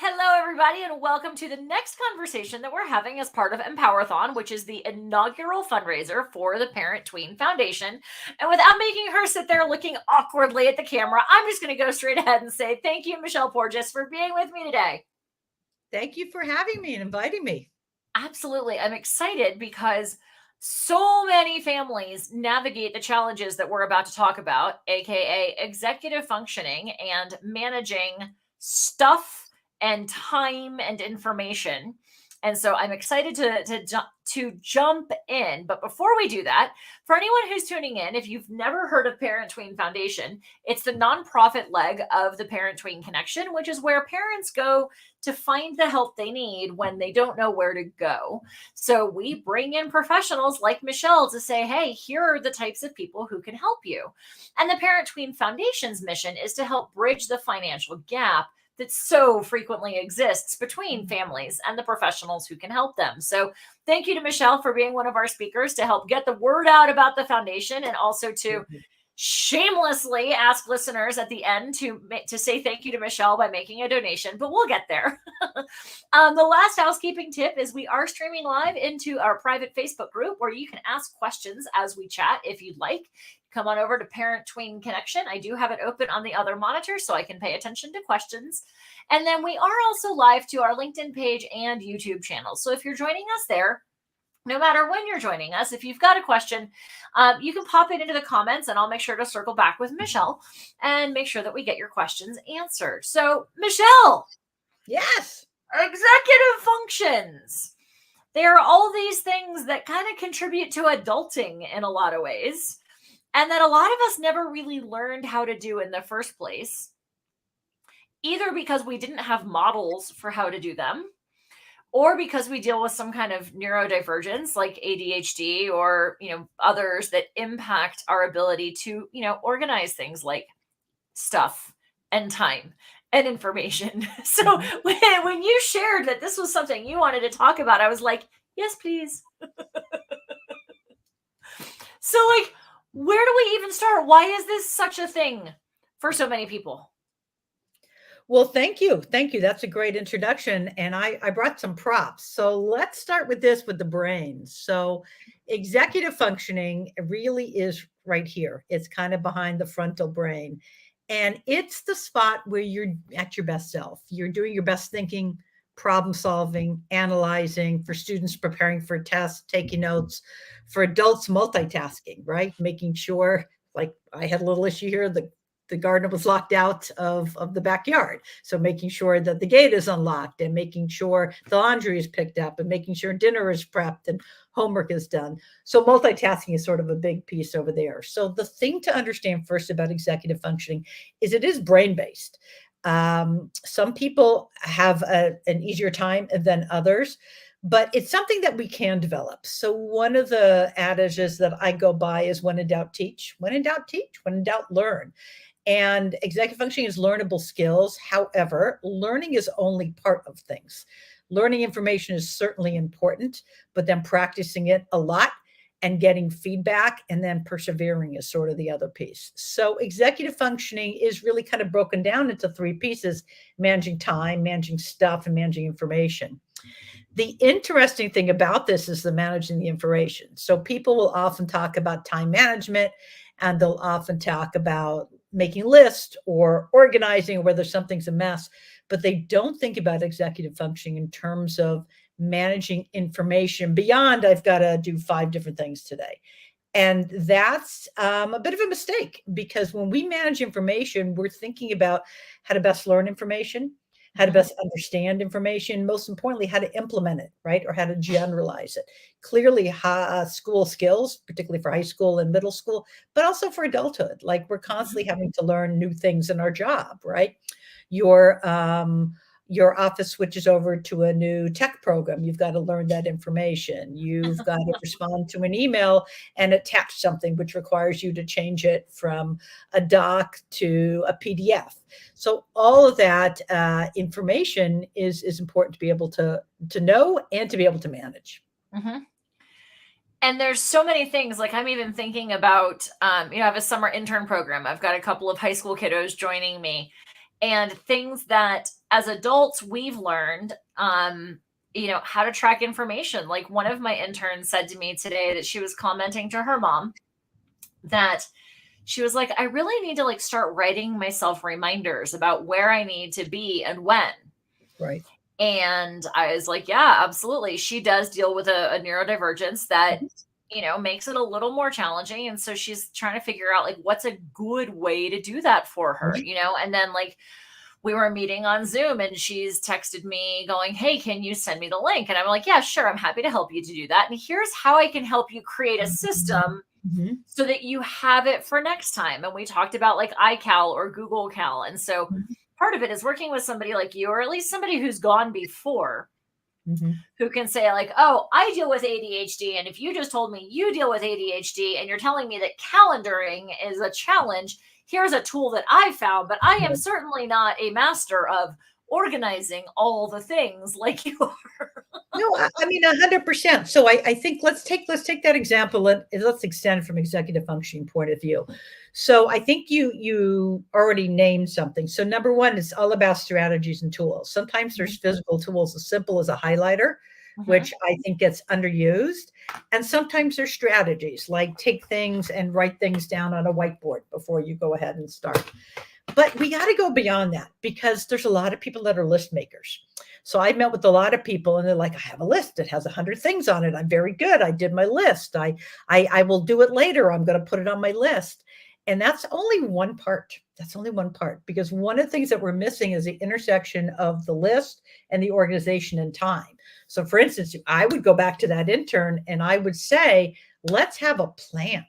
Hello, everybody, and welcome to the next conversation that we're having as part of Empowerthon, which is the inaugural fundraiser for the Parent Tween Foundation. And without making her sit there looking awkwardly at the camera, I'm just going to go straight ahead and say thank you, Michelle Porjes, for being with me today. Thank you for having me and inviting me. Absolutely. I'm excited because so many families navigate the challenges that we're about to talk about, aka executive functioning and managing stuff and time and information. And so I'm excited to jump in. But before we do that, for anyone who's tuning in, if you've never heard of Parent Tween Foundation, it's the nonprofit leg of the Parent Tween Connection, which is where parents go to find the help they need when they don't know where to go. So we bring in professionals like Michelle to say, hey, here are the types of people who can help you. And the Parent Tween Foundation's mission is to help bridge the financial gap that so frequently exists between families and the professionals who can help them. So thank you to Michelle for being one of our speakers to help get the word out about the foundation, and also to shamelessly ask listeners at the end to say thank you to Michelle by making a donation, but we'll get there. The last housekeeping tip is we are streaming live into our private Facebook group where you can ask questions as we chat if you'd like. Come on over to Parent Tween Connection. I do have it open on the other monitor so I can pay attention to questions. And then we are also live to our LinkedIn page and YouTube channel. So if you're joining us there, no matter when you're joining us, if you've got a question, you can pop it into the comments and I'll make sure to circle back with Michelle and make sure that we get your questions answered. So, Michelle. Yes. Executive functions. There are all these things that kind of contribute to adulting in a lot of ways, and that a lot of us never really learned how to do in the first place, either because we didn't have models for how to do them, or because we deal with some kind of neurodivergence like ADHD or, others that impact our ability to, organize things like stuff and time and information. So when you shared that this was something you wanted to talk about, I was like, yes, please. So where do we even start? Why is this such a thing for so many people? Well, thank you. Thank you. That's a great introduction. And I brought some props. So let's start with this with the brain. So executive functioning really is right here. It's kind of behind the frontal brain. And it's the spot where you're at your best self. You're doing your best thinking, problem solving, analyzing, for students preparing for tests, taking notes, for adults multitasking, right? Making sure, like I had a little issue here, the garden was locked out of the backyard. So making sure that the gate is unlocked and making sure the laundry is picked up and making sure dinner is prepped and homework is done. So multitasking is sort of a big piece over there. So the thing to understand first about executive functioning is it is brain-based. Some people have an easier time than others, but it's something that we can develop. So one of the adages that I go by is when in doubt, teach. When in doubt, teach. When in doubt, learn. And executive functioning is learnable skills. However, learning is only part of things. Learning information is certainly important, but then practicing it a lot and getting feedback and then persevering is sort of the other piece. So executive functioning is really kind of broken down into three pieces: managing time, managing stuff, and managing information. The interesting thing about this is the managing the information. So people will often talk about time management and they'll often talk about making lists or organizing whether something's a mess, but they don't think about executive functioning in terms of managing information beyond I've got to do 5 different things today. And that's a bit of a mistake, because when we manage information, we're thinking about how to best learn information, how to best understand information, most importantly, how to implement it, right? Or how to generalize it. Clearly, school skills, particularly for high school and middle school, but also for adulthood. Like we're constantly having to learn new things in our job, right? Your office switches over to a new tech program. You've got to learn that information. You've got to respond to an email and attach something, which requires you to change it from a doc to a PDF. So all of that information is important to be able to know and to be able to manage. Mm-hmm. And there's so many things, like I'm even thinking about, I have a summer intern program. I've got a couple of high school kiddos joining me, and things that as adults, we've learned, how to track information. Like one of my interns said to me today that she was commenting to her mom that she was like, I really need to like start writing myself reminders about where I need to be and when. Right. And I was like, yeah, absolutely. She does deal with a neurodivergence that, makes it a little more challenging. And so she's trying to figure out like what's a good way to do that for her, and then like we were meeting on Zoom and she's texted me going, hey, can you send me the link? And I'm like, yeah, sure. I'm happy to help you to do that. And here's how I can help you create a system Mm-hmm. so that you have it for next time. And we talked about like iCal or Google Cal. And so part of it is working with somebody like you, or at least somebody who's gone before, who can say like, oh, I deal with ADHD. And if you just told me you deal with ADHD and you're telling me that calendaring is a challenge, here's a tool that I found, but I am certainly not a master of organizing all the things like you are. No, I mean 100%. So I think let's take that example and let's extend it from executive functioning point of view. So I think you already named something. So number one, it's all about strategies and tools. Sometimes there's physical tools as simple as a highlighter, which I think gets underused. And sometimes there's strategies like take things and write things down on a whiteboard before you go ahead and start. But we got to go beyond that because there's a lot of people that are list makers. So I met with a lot of people and they're like, I have a list. It has 100 things on it. I'm very good. I did my list. I will do it later. I'm going to put it on my list. And that's only one part. That's only one part because one of the things that we're missing is the intersection of the list and the organization and time. So for instance, I would go back to that intern and I would say, let's have a plan.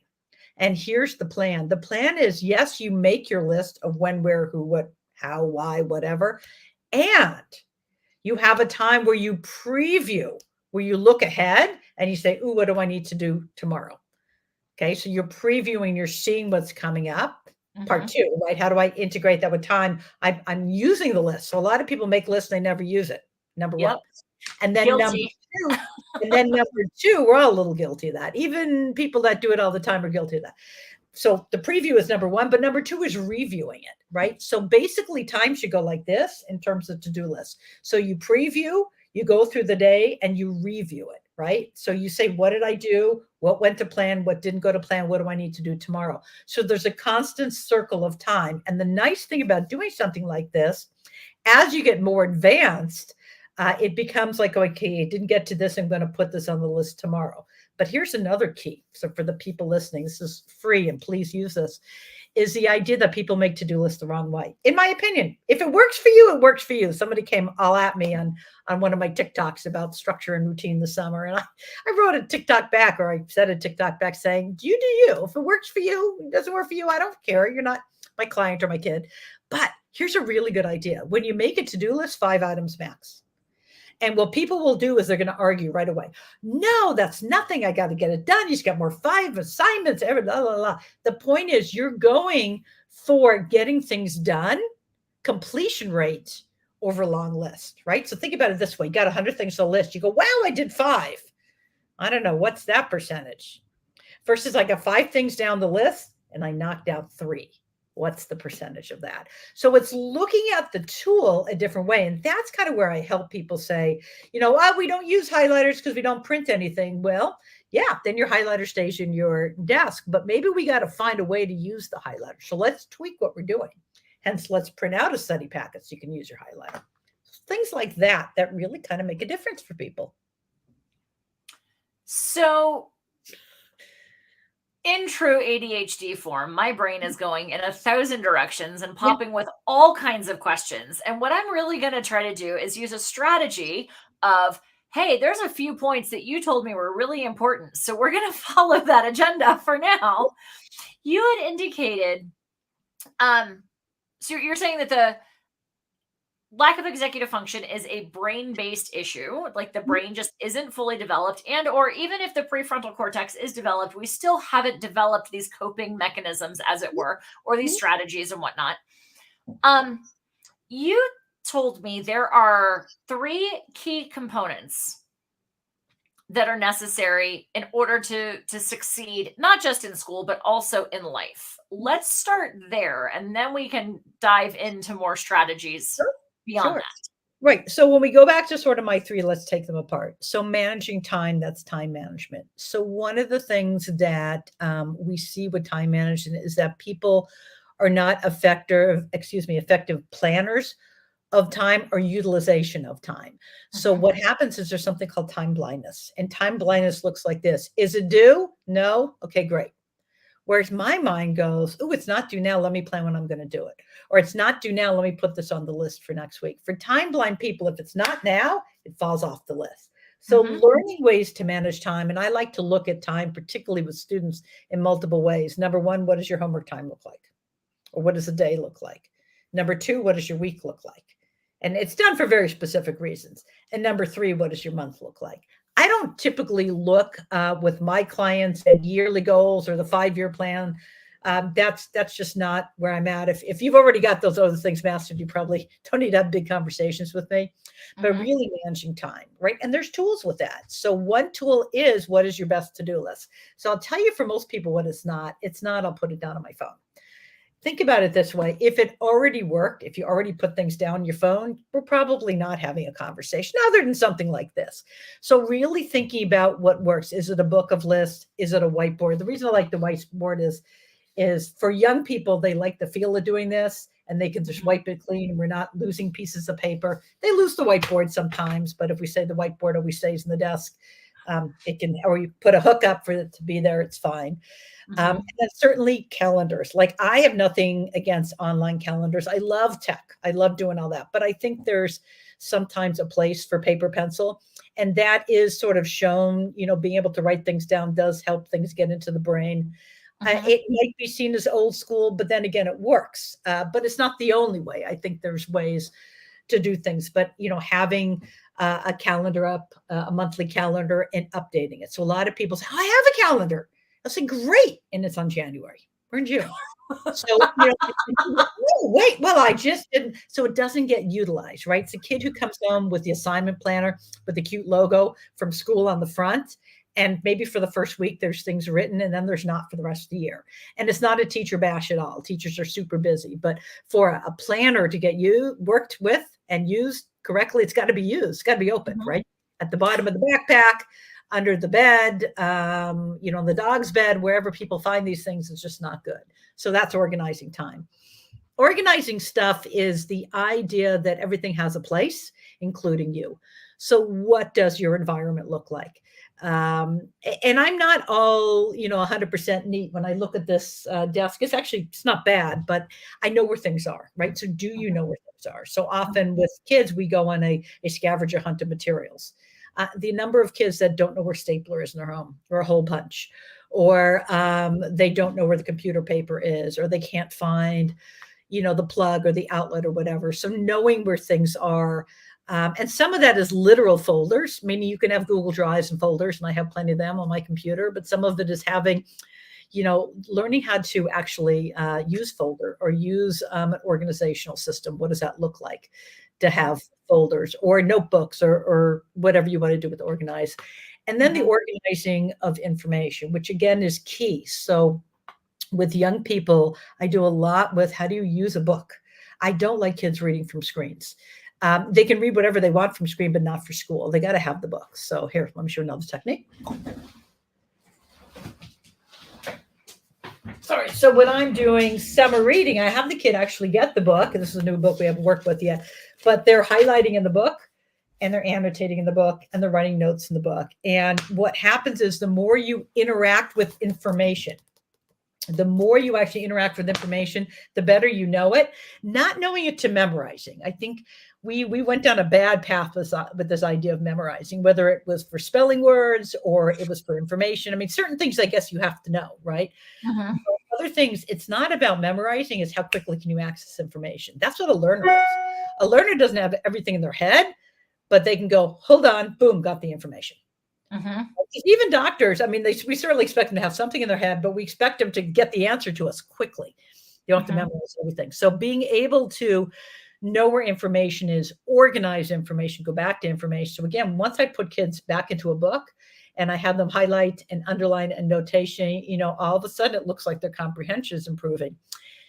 And here's the plan. The plan is, yes, you make your list of when, where, who, what, how, why, whatever. And you have a time where you preview, where you look ahead and you say, ooh, what do I need to do tomorrow? Okay, so you're previewing, you're seeing what's coming up. Part two, right? How do I integrate that with time? I'm using the list. So a lot of people make lists, they never use it. Number one. And then number two, we're all a little guilty of that. Even people that do it all the time are guilty of that. So the preview is number one, but number two is reviewing it, right? So basically time should go like this in terms of to-do lists. So you preview, you go through the day and you review it, right? So you say, what did I do? What went to plan? What didn't go to plan? What do I need to do tomorrow? So there's a constant circle of time. And the nice thing about doing something like this, as you get more advanced, it becomes like, okay, I didn't get to this. I'm going to put this on the list tomorrow. But here's another key. So for the people listening, this is free and please use this, is the idea that people make to-do lists the wrong way. In my opinion, if it works for you, it works for you. Somebody came all at me on one of my TikToks about structure and routine this summer. And I wrote a TikTok back, or I said a TikTok back saying, you do you. If it works for you, it doesn't work for you, I don't care. You're not my client or my kid. But here's a really good idea. When you make a to-do list, 5 items max. And what people will do is they're going to argue right away. No, that's nothing. I got to get it done. You just got more 5 assignments. Blah, blah, blah. The point is you're going for getting things done, completion rate over long list, right? So think about it this way. You got 100 things on the list. You go, wow, I did 5. I don't know. What's that percentage? Versus I got 5 things down the list and I knocked out 3. What's the percentage of that? So it's looking at the tool a different way. And that's kind of where I help people say, we don't use highlighters because we don't print anything. Well, yeah, then your highlighter stays in your desk, but maybe we got to find a way to use the highlighter. So let's tweak what we're doing. Hence, let's print out a study packet so you can use your highlighter. Things like that really kind of make a difference for people. So in true ADHD form, my brain is going in 1,000 directions and popping with all kinds of questions. And what I'm really going to try to do is use a strategy of, hey, there's a few points that you told me were really important. So we're going to follow that agenda for now. You had indicated, so you're saying that the lack of executive function is a brain-based issue, like the brain just isn't fully developed, and or even if the prefrontal cortex is developed, we still haven't developed these coping mechanisms, as it were, or these strategies and whatnot. You told me there are 3 key components that are necessary in order to succeed, not just in school, but also in life. Let's start there, and then we can dive into more strategies. beyond Sure. that. Right. So when we go back to sort of my three, let's take them apart. So managing time, that's time management. So one of the things that we see with time management is that people are not effective planners of time or utilization of time. So Mhm. what happens is there's something called time blindness, and time blindness looks like this. Is it due? No. Okay, great. Whereas my mind goes, oh, it's not due now. Let me plan when I'm going to do it. Or it's not due now. Let me put this on the list for next week. For time blind people, if it's not now, it falls off the list. So Mhm. learning ways to manage time, and I like to look at time, particularly with students, in multiple ways. Number one, what does your homework time look like? Or what does a day look like? Number two, what does your week look like? And it's done for very specific reasons. And number three, what does your month look like? I don't typically look with my clients at yearly goals or the 5-year plan. That's just not where I'm at. If you've already got those other things mastered, you probably don't need to have big conversations with me. But Mhm. really managing time, right? And there's tools with that. So one tool is, what is your best to-do list? So I'll tell you, for most people, what it's not. It's not, I'll put it down on my phone. Think about it this way. If it already worked, if you already put things down on your phone, we're probably not having a conversation other than something like this. So really thinking about what works. Is it a book of lists? Is it a whiteboard? The reason I like the whiteboard is for young people, they like the feel of doing this, and they can just Mhm. wipe it clean, and we're not losing pieces of paper. They lose the whiteboard sometimes, but if we say the whiteboard always stays in the desk, it can, or you put a hook up for it to be there, it's fine. And Mhm. then certainly calendars. Like, I have nothing against online calendars. I love tech. I love doing all that. But I think there's sometimes a place for paper pencil. And that is sort of shown, being able to write things down does help things get into the brain. Mhm. It might be seen as old school, but then again, it works. But it's not the only way. I think there's ways to do things. But, having a calendar up, a monthly calendar, and updating it. So a lot of people say, oh, I have a calendar. I say, great. And it's on January. We're in June. So, oh, wait, well, I just didn't. So it doesn't get utilized, right? It's a kid who comes home with the assignment planner with the cute logo from school on the front. And maybe for the first week, there's things written, and then there's not for the rest of the year. And it's not a teacher bash at all. Teachers are super busy. But for a planner to get you worked with and used correctly, it's got to be used. It's got to be opened, Mhm. right? At the bottom of the backpack, under the bed, the dog's bed, wherever people find these things is just not good. So that's organizing time. Organizing stuff is the idea that everything has a place, including you. So what does your environment look like? And I'm not all, 100% neat. When I look at this desk, it's not bad, but I know where things are, right? So do you know where things are? So often with kids, we go on a scavenger hunt of materials. The number of kids that don't know where stapler is in their home, or a hole punch, or they don't know where the computer paper is, or they can't find, the plug or the outlet or whatever. So knowing where things are. And some of that is literal folders, meaning you can have Google Drives and folders, and I have plenty of them on my computer, but some of it is having, learning how to actually use folder or use an organizational system. What does that look like to Mhm. have folders or notebooks or whatever you want to do with organize? And then the Mhm. organizing of information, which again is key. So with young people, I do a lot with, how do you use a book? I don't like kids reading from screens. They can read whatever they want from screen, but not for school. They got to have the book. So here, let me show you another technique. Sorry. So when I'm doing summer reading, I have the kid actually get the book. And this is a new book we haven't worked with yet, but they're highlighting in the book, and they're annotating in the book, and they're writing notes in the book. And what happens is, the more you interact with information, the more you actually interact with information, the better you know it. Not knowing it to memorizing. I think we went down a bad path with this idea of memorizing, whether it was for spelling words or it was for information. I mean, certain things I guess you have to know, right? Mhm. But other things, it's not about memorizing, it's how quickly can you access information. That's what a learner is. A learner doesn't have everything in their head, but they can go, hold on, boom, got the information. Mhm. Even doctors, I mean, we certainly expect them to have something in their head, but we expect them to get the answer to us quickly. You don't have to Mhm. memorize everything. So being able to know where information is, organize information, go back to information. So again, once I put kids back into a book and I have them highlight and underline and notation, all of a sudden it looks like their comprehension is improving.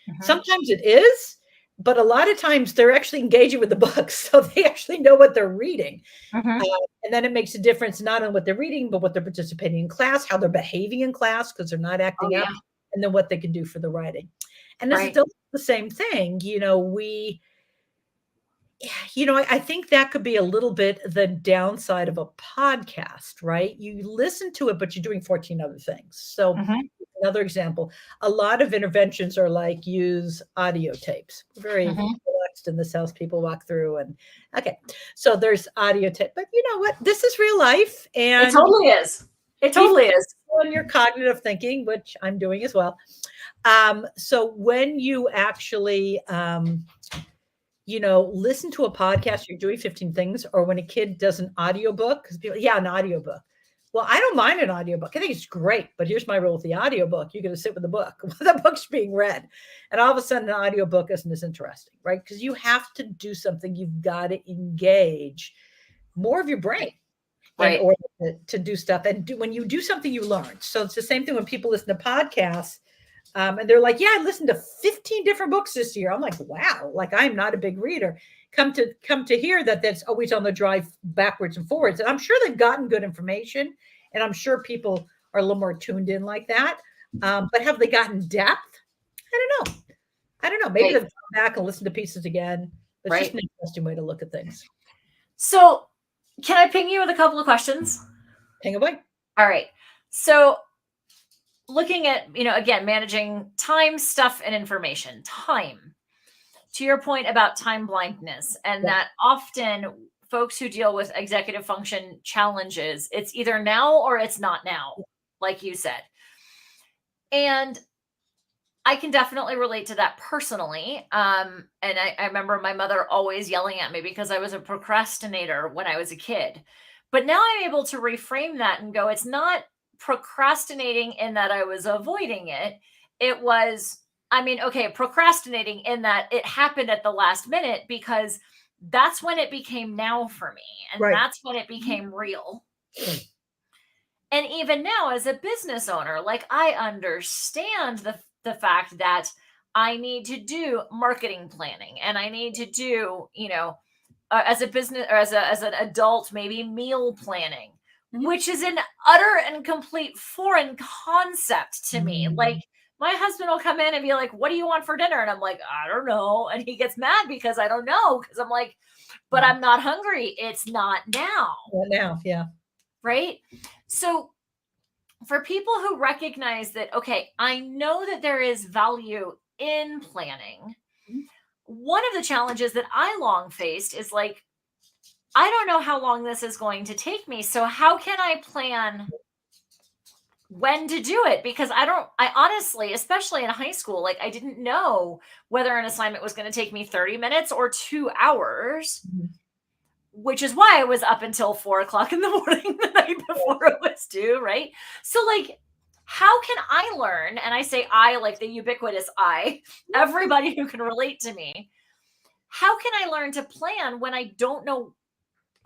Mhm. Sometimes it is. but a lot of times they're actually engaging with the books, so they actually know what they're reading. Mhm. And then it makes a difference not on what they're reading, but what they're participating in class, how they're behaving in class because they're not Oh, acting up, yeah. and then what they can do for the writing. And as Right. adults, the same thing. I think that could be a little bit the downside of a podcast, right? You listen to it, but you're doing 14 other things. So Mhm. another example, a lot of interventions are like use audio tapes. Very Mhm. relaxed in this house. People walk through and okay. So there's audio tape, but you know what? This is real life It and totally is. It keep totally is. on your cognitive thinking, which I'm doing as well. So when you actually listen to a podcast, you're doing 15 things, or when a kid does an audiobook, because people, yeah, an audiobook. Well, I don't mind an audiobook. I think it's great, but here's my rule with the audiobook. You're going to sit with the book. The book's being read. And all of a sudden, an audiobook isn't as interesting, right? Because you have to do something. You've got to engage more of your brain Right. in Right. order to do stuff. And when you do something, you learn. So it's the same thing when people listen to podcasts. And they're like, yeah, I listened to 15 different books this year. I'm like, wow, like I'm not a big reader. Come to hear that that's always on the drive backwards and forwards. And I'm sure they've gotten good information. And I'm sure people are a little more tuned in like that. But have they gotten depth? I don't know. I don't know. Maybe Right. they've gone back and listened to pieces again. It's just Right. an interesting way to look at things. So, can I ping you with a couple of questions? Hang away. All right. So, looking at, again, managing time, stuff, and information. Time. To your point about time blindness, and Yeah. that often folks who deal with executive function challenges, it's either now or it's not now, like you said. And I can definitely relate to that personally. And I remember my mother always yelling at me because I was a procrastinator when I was a kid. But now I'm able to reframe that and go, it's not procrastinating in that I was avoiding it. It was, okay, procrastinating in that it happened at the last minute because that's when it became now for me. And Right. that's when it became real. And even now, as a business owner, like I understand the fact that I need to do marketing planning and I need to do, as a business or as an adult, maybe meal planning, Mhm. which is an utter and complete foreign concept to me. Like Mhm. my husband will come in and be like, "What do you want for dinner?" And I'm like, "I don't know." And he gets mad because I don't know because I'm like, "But I'm not hungry. It's not now." Well, now, yeah. Right? So for people who recognize that, okay, I know that there is value in planning, Mhm. one of the challenges that I long faced is like, I don't know how long this is going to take me. So, how can I plan when to do it? Because I honestly, especially in high school, like I didn't know whether an assignment was going to take me 30 minutes or 2 hours, Mhm. which is why I was up until 4 o'clock in the morning the night before it was due, right? So, like, how can I learn? And I say I like the ubiquitous I, everybody who can relate to me. How can I learn to plan when I don't know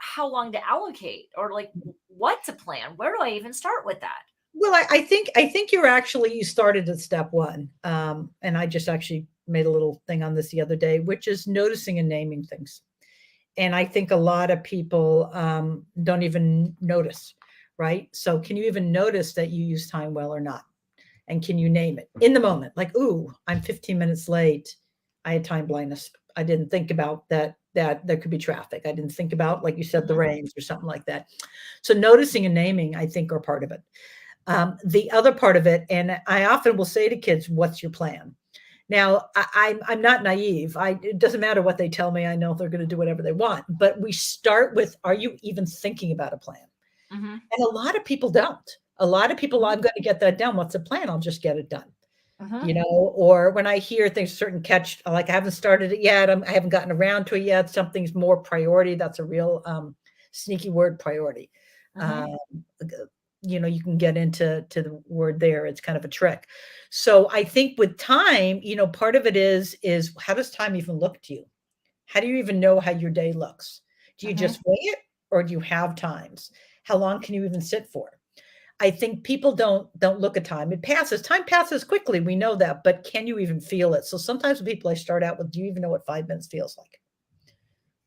how long to allocate or like what to plan? Where do I even start with that? Well, I think you started at step one, and I just actually made a little thing on this the other day, which is noticing and naming things. And I think a lot of people don't even notice, right? So, can you even notice that you use time well or not? And can you name it in the moment? Like, ooh, I'm 15 minutes late. I had time blindness. I didn't think about that there could be traffic. I didn't think about, like you said, the Mhm. rains or something like that. So noticing and naming, I think, are part of it. The other part of it, and I often will say to kids, "What's your plan?" Now, I'm not naive. It doesn't matter what they tell me. I know they're going to do whatever they want. But we start with, "Are you even thinking about a plan?" Mhm. And a lot of people don't. A lot of people, Mhm. I'm going to get that done. What's the plan? I'll just get it done. Mhm. Or when I hear things, certain catch, like I haven't started it yet. I haven't gotten around to it yet. Something's more priority. That's a real sneaky word, priority. Mhm. Um, you can get into the word there. It's kind of a trick. So I think with time, part of it is how does time even look to you? How do you even know how your day looks? Do you Mhm. just wing it or do you have times? How long can you even sit for? I think people don't look at time. It passes. Time passes quickly. We know that, but can you even feel it? So sometimes with people I start out with, do you even know what 5 minutes feels like?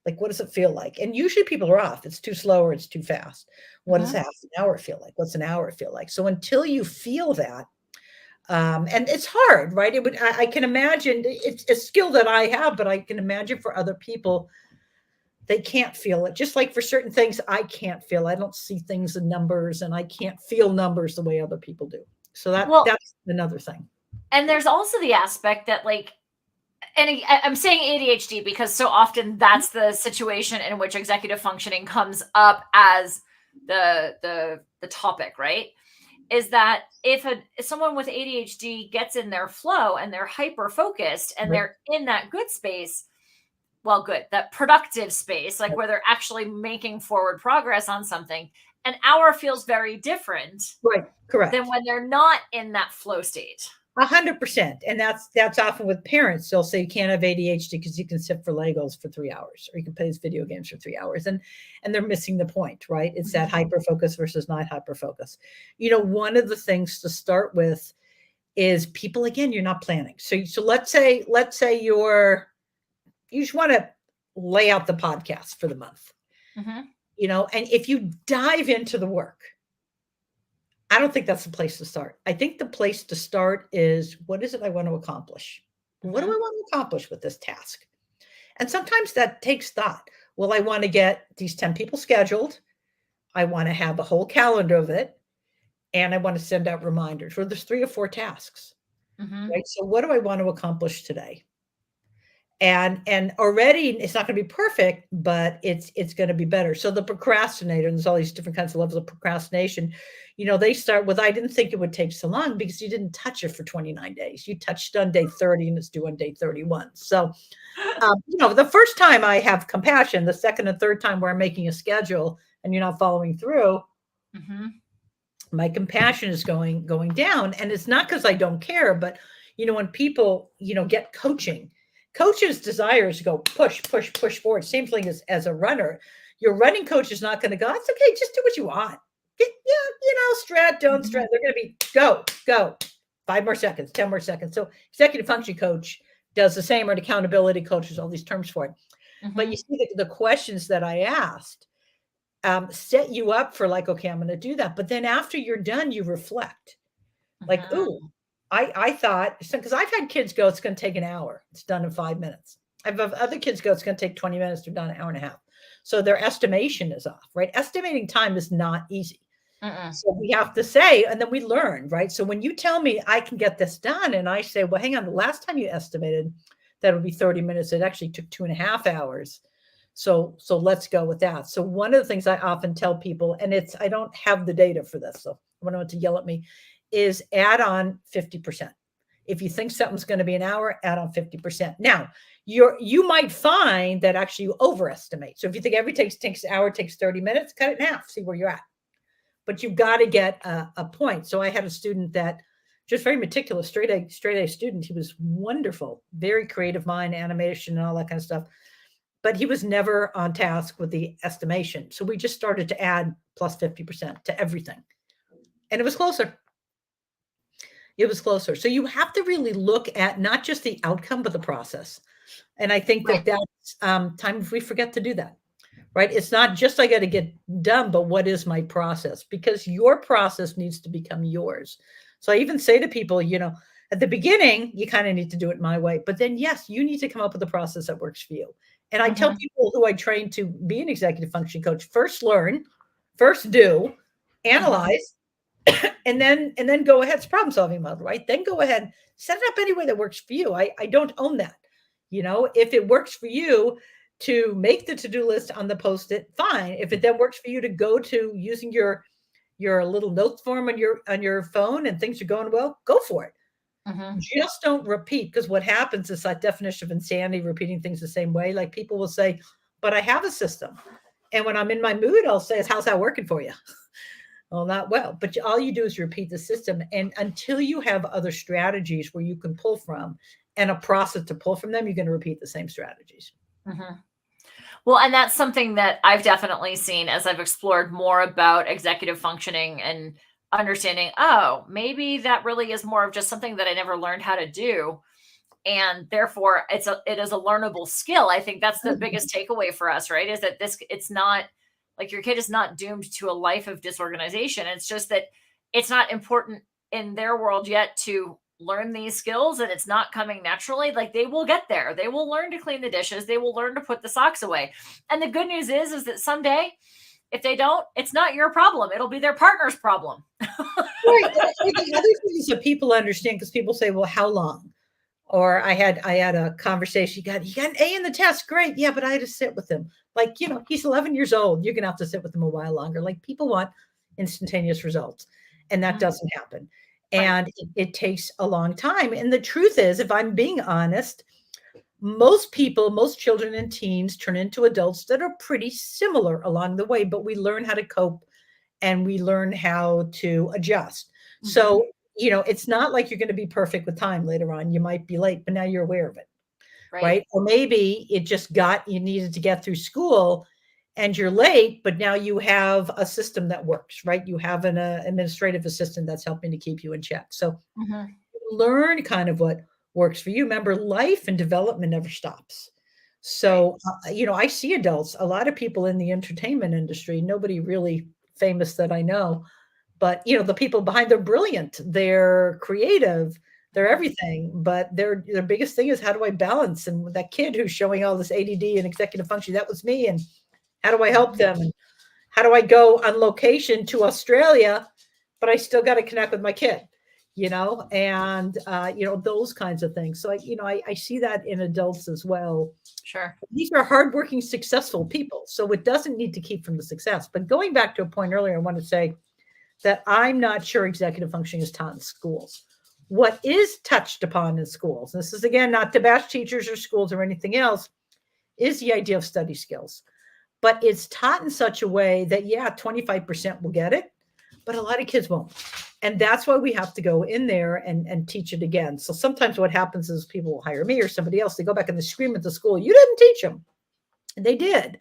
Like, what does it feel like? And usually people are off. It's too slow or it's too fast. What does half an hour feel like? What's an hour feel like? So until you feel that, and it's hard, right? I can imagine it's a skill that I have, but I can imagine for other people, they can't feel it. Just like for certain things, I can't feel. I don't see things in numbers, and I can't feel numbers the way other people do. So Well, that's another thing. and there's also the aspect that, like, and I'm saying ADHD because so often that's the situation in which executive functioning comes up as the topic, right? Is that if someone with ADHD gets in their flow and they're hyper focused and Right. they're in that good space, well, good, that productive space, like where they're actually making forward progress on something, an hour feels very different Right. Correct. than when they're not in that flow state. 100%. And that's often with parents. They'll say you can't have ADHD because you can sit for Legos for 3 hours, or you can play these video games for 3 hours. And they're missing the point, right? It's that hyper focus versus not hyper focus. One of the things to start with is people, again, you're not planning. So let's say you just want to lay out the podcast for the month. And if you dive into the work, I don't think that's the place to start. I think the place to start is, what is it I want to accomplish? What do I want to accomplish with this task? And sometimes that takes thought. Well, I want to get these 10 people scheduled. I want to have a whole calendar of it. And I want to send out reminders. Or there's 3 or 4 tasks, right? So what do I want to accomplish today? And already it's not going to be perfect, but it's going to be better. So the procrastinator, and there's all these different kinds of levels of procrastination. They start with, I didn't think it would take so long because you didn't touch it for 29 days. You touched on day 30 and it's due on day 31. So, the first time I have compassion, the second and third time where I'm making a schedule and you're not following through, my compassion is going down. And it's not because I don't care, but when people, get coaching, coaches' desire is to go push forward. Same thing as a runner. Your running coach is not going to go, it's okay, just do what you want. Strat, don't strat. They're going to be go. 5 more seconds, 10 more seconds. So executive function coach does the same, or an accountability coach, there's all these terms for it. But you see the questions that I asked set you up for, like, okay, I'm going to do that. But then after you're done, you reflect. Like, ooh, I thought, because I've had kids go, it's going to take an hour. It's done in 5 minutes. I've had other kids go, it's going to take 20 minutes. They're done an hour and a half. So their estimation is off, right? Estimating time is not easy. So we have to say, and then we learn, right? So when you tell me I can get this done, and I say, well, hang on, the last time you estimated that would be 30 minutes, it actually took 2.5 hours. So let's go with that. So one of the things I often tell people, and I don't have the data for this, so I don't want to yell at me, is add on 50%. If you think something's going to be an hour, add on 50%. Now, you might find that actually you overestimate. So if you think every takes an hour, takes 30 minutes, cut it in half, see where you're at. But you've got to get a point. So I had a student that just very meticulous, straight A student. He was wonderful, very creative mind, animation, and all that kind of stuff. But he was never on task with the estimation. So we just started to add plus 50% to everything. And it was closer. So you have to really look at not just the outcome, but the process. And I think that's times we forget to do that, right? It's not just I got to get done, but what is my process? Because your process needs to become yours. So I even say to people, at the beginning, you kind of need to do it my way. But then, yes, you need to come up with a process that works for you. And I tell people who I train to be an executive function coach, first learn, first do, analyze, and then go ahead. It's problem solving mode, right? Then go ahead, set it up any way that works for you. I don't own that. If it works for you to make the to-do list on the Post-it, fine. If it then works for you to go to using your little notes form on your phone and things are going well, go for it. Just don't repeat, because what happens is that definition of insanity, repeating things the same way. Like, people will say, but I have a system. And when I'm in my mood, I'll say, how's that working for you? Well, not well, but all you do is repeat the system. And until you have other strategies where you can pull from and a process to pull from them, you're going to repeat the same strategies. Well, and that's something that I've definitely seen as I've explored more about executive functioning and understanding, oh, maybe that really is more of just something that I never learned how to do. And therefore it is a learnable skill. I think that's the Mhm. biggest takeaway for us, right? Is that it's not like your kid is not doomed to a life of disorganization. It's just that it's not important in their world yet to learn these skills, and it's not coming naturally. Like, they will get there. They will learn to clean the dishes. They will learn to put the socks away. And the good news is that someday, if they don't, it's not your problem. It'll be their partner's problem. Right. And the other thing is that people understand, because people say, well, how long? Or I had a conversation. You got an A in the test. Great. Yeah, but I had to sit with him. Like, he's 11 years old. You're gonna have to sit with him a while longer. Like, people want instantaneous results, and that Mhm. doesn't happen. Right. And it takes a long time. And the truth is, if I'm being honest, most people, most children and teens turn into adults that are pretty similar along the way, but we learn how to cope and we learn how to adjust. Hmm. So, it's not like you're going to be perfect with time later on. You might be late, but now you're aware of it, Right. right? Or maybe you needed to get through school and you're late, but now you have a system that works, right? You have an administrative assistant that's helping to keep you in check. So Hmm. learn kind of what works for you. Remember, life and development never stops. Right. So, I see adults, a lot of people in the entertainment industry, nobody really famous that I know, but the people behind, they're brilliant, they're creative, they're Mhm. everything, but their biggest thing is, how do I balance? And with that kid who's showing all this ADD and executive function, that was me. And how do I help Mhm. them? And how do I go on location to Australia, but I still got to connect with my kid, and those kinds of things. So I see that in adults as well. Sure. These are hardworking, successful people, so it doesn't need to keep from the success. But going back to a point earlier, I want to say that I'm not sure executive functioning is taught in schools. What is touched upon in schools, this is again not to bash teachers or schools or anything else, is the idea of study skills. But it's taught in such a way that, yeah, 25% will get it, but a lot of kids won't. And that's why we have to go in there and teach it again. So sometimes what happens is people will hire me or somebody else. They go back and they scream at the school, you didn't teach them. And they did,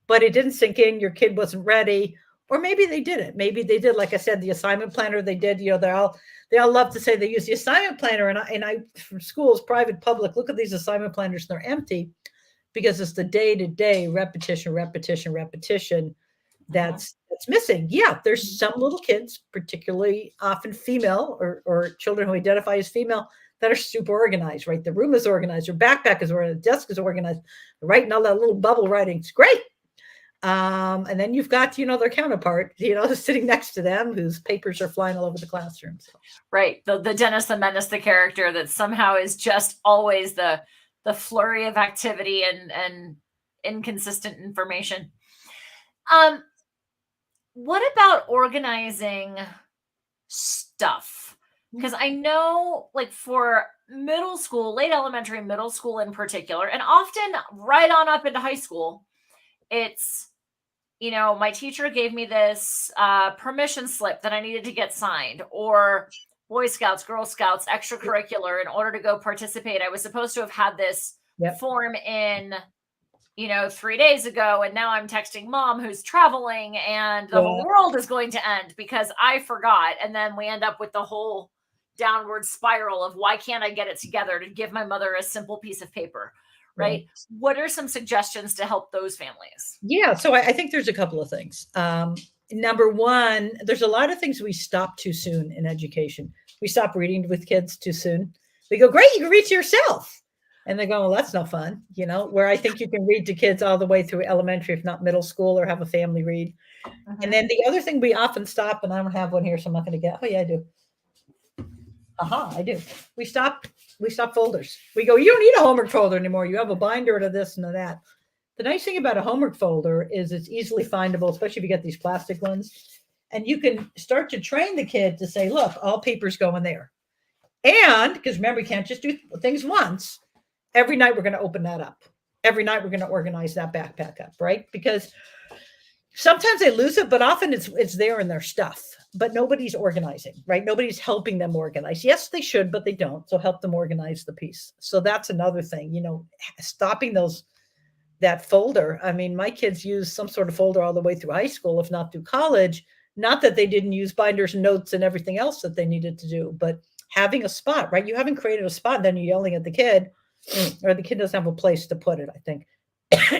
but it didn't sink in. Your kid wasn't ready. Or maybe they didn't. Maybe they did. Like I said, the assignment planner they did, they all love to say they use the assignment planner. And I for schools, private, public, look at these assignment planners, they're empty, because it's the day-to-day repetition, repetition, repetition Mhm. that's missing. Yeah, there's some little kids, particularly often female, or children who identify as female, that are super organized, right? The room is organized, their backpack is organized, the desk is organized, writing all that little bubble writing. It's great. And then you've got, their counterpart, sitting next to them, whose papers are flying all over the classroom. So. Right. The Dennis the Menace, the character that somehow is just always the flurry of activity and inconsistent information. Um, what about organizing stuff? Because I know, like, for middle school, late elementary, middle school in particular, and often right on up into high school, it's, my teacher gave me this permission slip that I needed to get signed, or Boy Scouts, Girl Scouts, extracurricular, in order to go participate. I was supposed to have had this Yep. form in, 3 days ago, and now I'm texting mom who's traveling, and the whole Yeah. world is going to end because I forgot. And then we end up with the whole downward spiral of, why can't I get it together to give my mother a simple piece of paper, Right. right? What are some suggestions to help those families? Yeah, so I think there's a couple of things. Number one, there's a lot of things we stop too soon in education. We stop reading with kids too soon. We go, great, you can read to yourself. And they go, well, that's not fun, where I think you can read to kids all the way through elementary, if not middle school, or have a family read. And Mhm. then the other thing we often stop, and I don't have one here, so I'm not going to get, oh, yeah, I do. Aha, I do. We stop, we stop folders. We go, you don't need a homework folder anymore. You have a binder to this and to that. The nice thing about a homework folder is it's easily findable, especially if you get these plastic ones. And you can start to train the kid to say, look, all papers go in there. And because remember, we can't just do things once. Every night we're going to open that up. Every night we're going to organize that backpack up, right? Because sometimes they lose it, but often it's there in their stuff. But nobody's organizing, right? Nobody's helping them organize. Yes, they should, but they don't. So help them organize the piece. So that's another thing, stopping that folder. I mean, my kids use some sort of folder all the way through high school, if not through college. Not that they didn't use binders and notes and everything else that they needed to do, but having a spot, right? You haven't created a spot, then you're yelling at the kid, or the kid doesn't have a place to put it, I think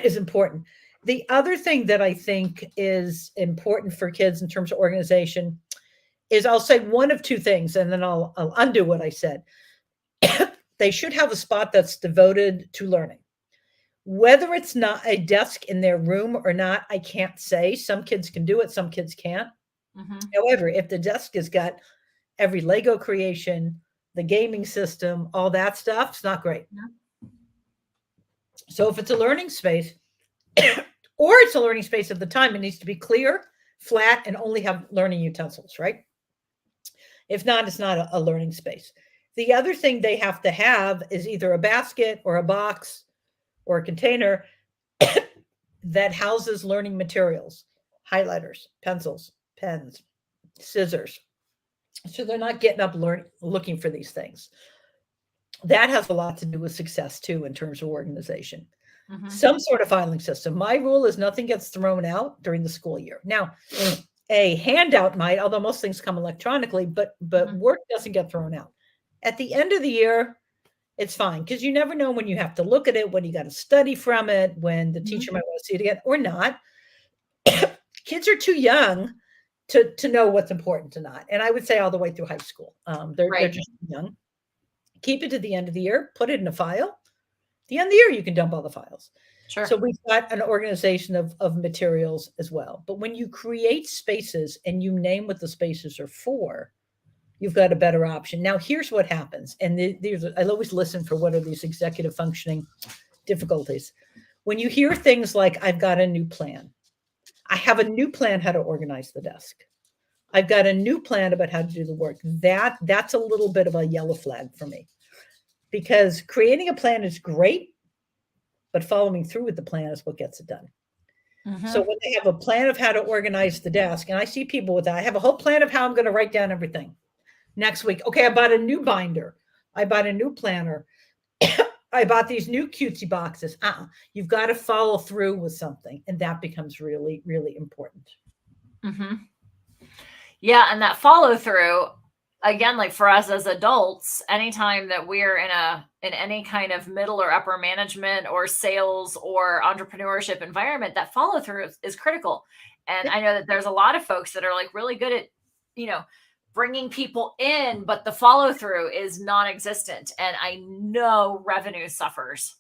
is important. The other thing that I think is important for kids in terms of organization is I'll say one of two things, and then I'll undo what I said. They should have a spot that's devoted to learning. Whether it's not a desk in their room or not, I can't say. Some kids can do it, some kids can't. However, if the desk has got every Lego creation, the gaming system, all that stuff, it's not great. So if it's a learning space, or it's a learning space at the time, it needs to be clear, flat, and only have learning utensils, right? If not, it's not a learning space. The other thing they have to have is either a basket or a box or a container that houses learning materials, highlighters, pencils, pens, scissors. So they're not getting up looking for these things. That has a lot to do with success too, in terms of organization. Some sort of filing system. My rule is nothing gets thrown out during the school year. Now, a handout might, although most things come electronically, but work doesn't get thrown out. At the end of the year, it's fine, because you never know when you have to look at it, when you got to study from it, when the teacher might want to see it again or not. Kids are too young to know what's important to not. And I would say all the way through high school. They're just young. Keep it to the end of the year, put it in a file. The end of the year, you can dump all the files. Sure. So we've got an organization of materials as well. But when you create spaces and you name what the spaces are for, you've got a better option. Now, here's what happens. And I always listen for what are these executive functioning difficulties. When you hear things like, I've got a new plan. I have a new plan how to organize the desk. I've got a new plan about how to do the work. That's a little bit of a yellow flag for me, because creating a plan is great, but following through with the plan is what gets it done. So when they have a plan of how to organize the desk, and I see people with that, I have a whole plan of how I'm going to write down everything. Next week, okay, I bought a new binder. I bought a new planner. I bought these new cutesy boxes. You've got to follow through with something. And that becomes really, really important. Yeah. And that follow through, again, like for us as adults, anytime that we're in any kind of middle or upper management or sales or entrepreneurship environment, that follow through is critical. And I know that there's a lot of folks that are like really good at, bringing people in, but the follow through is non-existent. And I know revenue suffers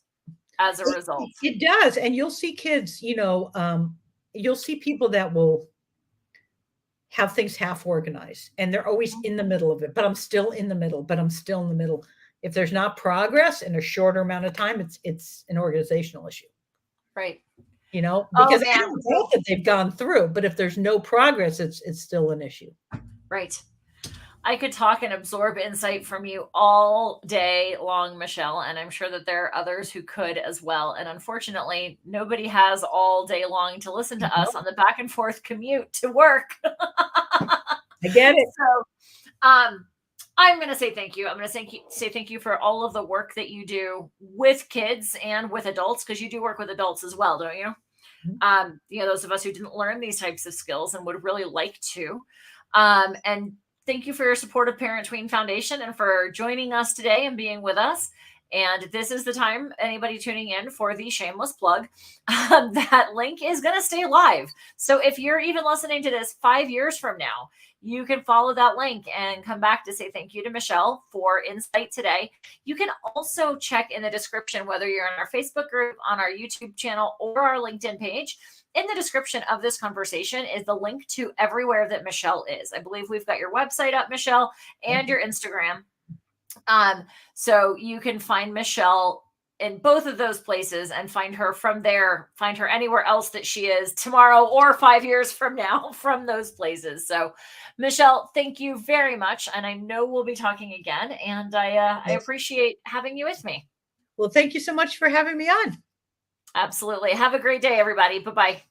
as a result. It does. And you'll see kids, you'll see people that will have things half organized and they're always in the middle of it, but I'm still in the middle, If there's not progress in a shorter amount of time, it's an organizational issue. Right. Because they don't know that they've gone through, but if there's no progress, it's still an issue. Right. I could talk and absorb insight from you all day long, Michelle, and I'm sure that there are others who could as well. And unfortunately, nobody has all day long to listen to us on the back and forth commute to work. I get it. So I'm going to say thank you. I'm going to say thank you for all of the work that you do with kids and with adults, because you do work with adults as well, don't you? Those of us who didn't learn these types of skills and would really like to. And thank you for your support of Parent Tween Foundation and for joining us today and being with us. And this is the time, anybody tuning in, for the shameless plug. That link is going to stay live. So if you're even listening to this 5 years from now, you can follow that link and come back to say thank you to Michelle for insight today. You can also check in the description, whether you're in our Facebook group, on our YouTube channel, or our LinkedIn page. In the description of this conversation is the link to everywhere that Michelle is. I believe we've got your website up, Michelle, and your Instagram. So you can find Michelle in both of those places and find her from there, find her anywhere else that she is tomorrow or 5 years from now from those places. So Michelle, thank you very much. And I know we'll be talking again, and I appreciate having you with me. Well, thank you so much for having me on. Absolutely. Have a great day, everybody. Bye-bye.